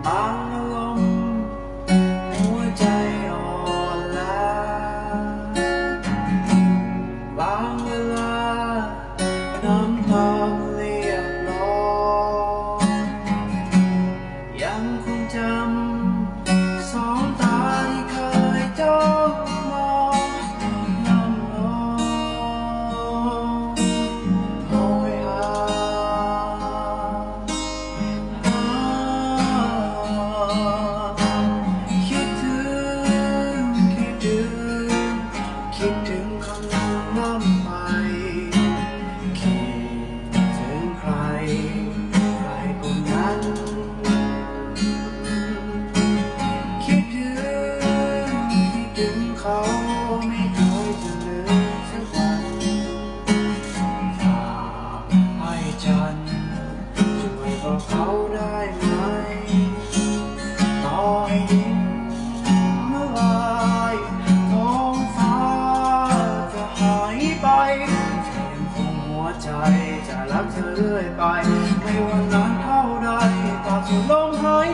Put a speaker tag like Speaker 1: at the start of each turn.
Speaker 1: บางอารมณ์หัวใจอ่อนล้าบางเวลาน้ำตาเรียกร้องยังคงจำสองตาที่เคยจ้องมองน้ำลงโหยหาคิดถึงคำน้ำไปคิดถึงใครคนนั้นคิดถึงเขาไม่เคยจะลืมสักวันฝากให้ฉันช่วยบอกเขาได้ไหมต่อให้ดินละลายท้องฟ้าจะหายไปแต่ยังคงหัวใจจะรักเธอเรื่อยไปไม่ว่านานเท่าใดตราบสุดลมหาย